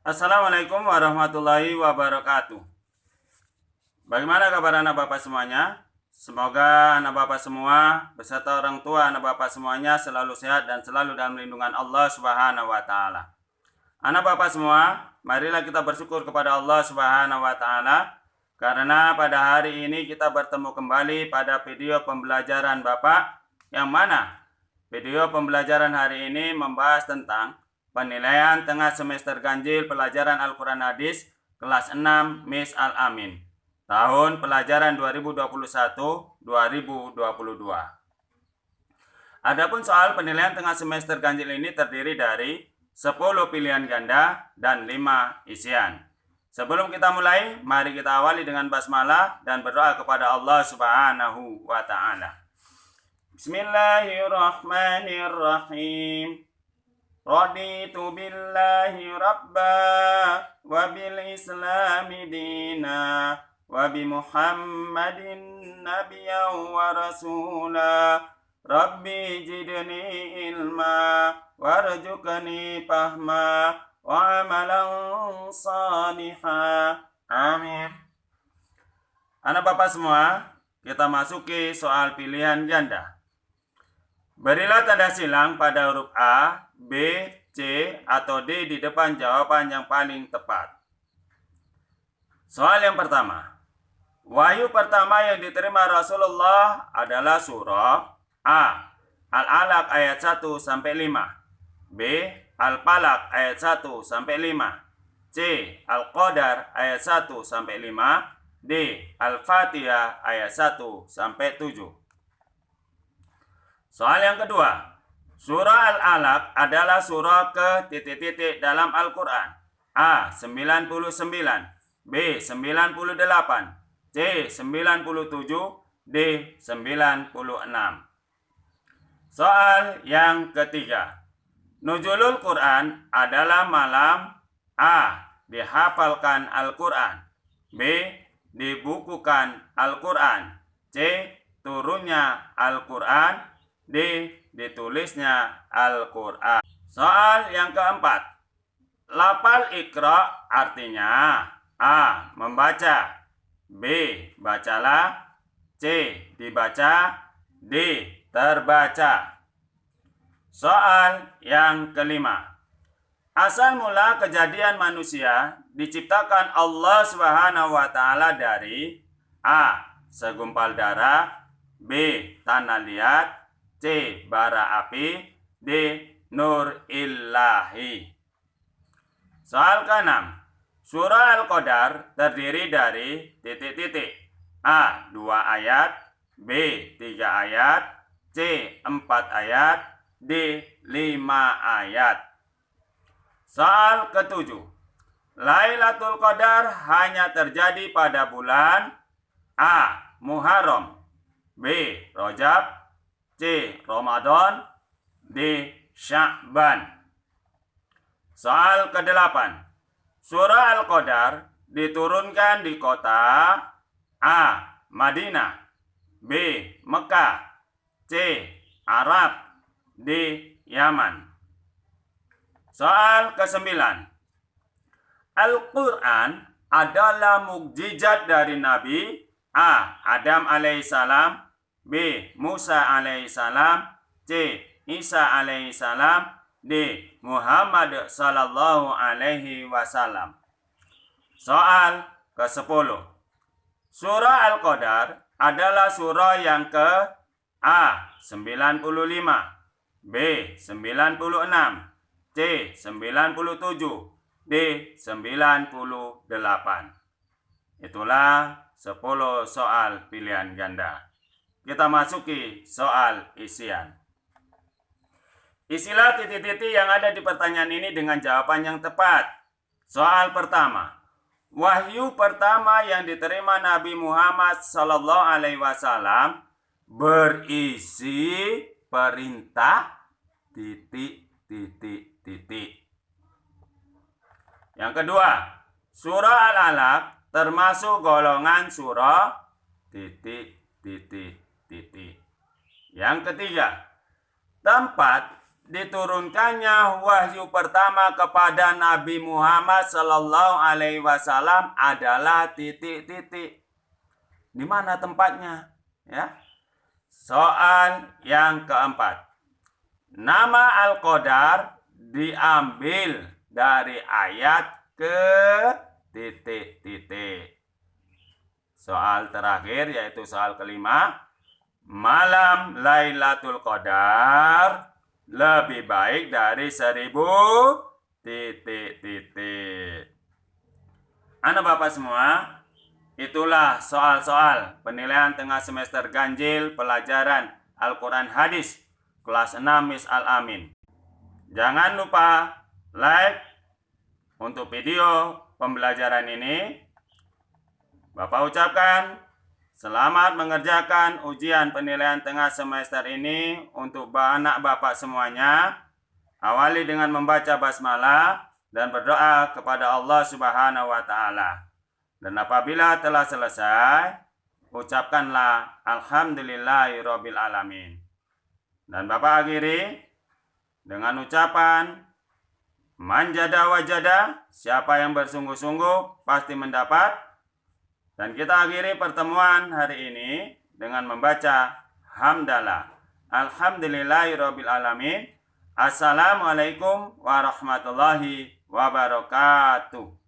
Assalamualaikum warahmatullahi wabarakatuh. Bagaimana kabar anak bapak semuanya? Semoga anak bapak semua beserta orang tua anak bapak semuanya selalu sehat dan selalu dalam lindungan Allah Subhanahu wa taala. Anak bapak semua, marilah kita bersyukur kepada Allah Subhanahu wa taala karena pada hari ini kita bertemu kembali pada video pembelajaran Bapak yang mana video pembelajaran hari ini membahas tentang penilaian tengah semester ganjil pelajaran Al-Quran Hadis kelas 6 Miss Al-Amin tahun pelajaran 2021-2022. Adapun soal penilaian tengah semester ganjil ini terdiri dari 10 pilihan ganda dan 5 isian. Sebelum kita mulai, mari kita awali dengan basmalah dan berdoa kepada Allah Subhanahu wa taala. Bismillahirrahmanirrahim. Raditu billahi rabba wa bil islami dina wa bi Muhammadin nabiyyan wa rasula. Rabbi jidni ilma warzuqni fahma wa amalan salihah. Amin. Anak bapak semua, kita masuki soal pilihan ganda. Berilah tanda silang pada huruf A, B, C, atau D di depan jawaban yang paling tepat. Soal yang pertama. Wahyu pertama yang diterima Rasulullah adalah surah A. Al-Alaq ayat 1-5. B. Al-Falaq ayat 1-5. C. Al-Qadar ayat 1-5. D. Al-Fatihah ayat 1-7. Soal yang kedua. Surah Al-Alaq adalah surah ke titik-titik dalam Al-Quran. A. 99. B. 98. C. 97. D. 96. Soal yang ketiga. Nuzulul Quran adalah malam A. Dihafalkan Al-Quran. B. Dibukukan Al-Quran. C. Turunnya Al-Quran. D. Ditulisnya Al-Quran. Soal yang keempat. Lafal Iqra artinya A. Membaca. B. Bacalah. C. Dibaca. D. Terbaca. Soal yang kelima. Asal mula kejadian manusia diciptakan Allah Subhanahu wa taala dari A. Segumpal darah. B. Tanah liat. C. Bara api. D. Nur ilahi. Soal ke-6. Surah Al-Qadar terdiri dari titik-titik. A. 2 ayat. B. 3 ayat. C. 4 ayat. D. 5 ayat. Soal ke-7. Lailatul Qadar hanya terjadi pada bulan A. Muharram. B. Rajab. C. Ramadan. D. Sya'ban. Soal ke-8. Surah Al-Qadar diturunkan di kota A. Madinah. B. Mekah. C. Arab. D. Yaman. Soal ke-9. Al-Quran adalah mukjizat dari Nabi A. Adam alaihissalam. B. Musa alaihissalam. C. Isa alaihissalam. D. Muhammad sallallahu alaihi wasallam. Soal ke-10. Surah Al-Qadar adalah surah yang ke A. 95. B. 96. C. 97. D. 98. Itulah 10 soal pilihan ganda. Kita masuki soal isian. Isilah titik-titik yang ada di pertanyaan ini dengan jawaban yang tepat. Soal pertama. Wahyu pertama yang diterima Nabi Muhammad sallallahu alaihi wasallam berisi perintah titik. Yang kedua, surah Al-Alaq termasuk golongan surah titik. Yang ketiga, tempat diturunkannya wahyu pertama kepada Nabi Muhammad Sallallahu Alaihi Wasallam adalah titik-titik. Di mana tempatnya? Ya. Soal yang keempat. Nama Al-Qadar diambil dari ayat ke titik-titik. Soal terakhir yaitu soal kelima. Malam Lailatul Qadar lebih baik dari 1000 titik-titik. Anak Bapak semua, itulah soal-soal penilaian tengah semester ganjil pelajaran Al-Quran Hadis kelas 6 Miss Al-Amin. Jangan lupa like untuk video pembelajaran ini. Bapak ucapkan selamat mengerjakan ujian penilaian tengah semester ini untuk anak Bapak semuanya. Awali dengan membaca basmalah dan berdoa kepada Allah Subhanahu wa taala. Dan apabila telah selesai, ucapkanlah alhamdulillahirabbil alamin. Dan Bapak akhiri dengan ucapan manjada wajada, siapa yang bersungguh-sungguh pasti mendapat. Dan kita akhiri pertemuan hari ini dengan membaca hamdalah. Alhamdulillahirabbil alamin. Assalamualaikum warahmatullahi wabarakatuh.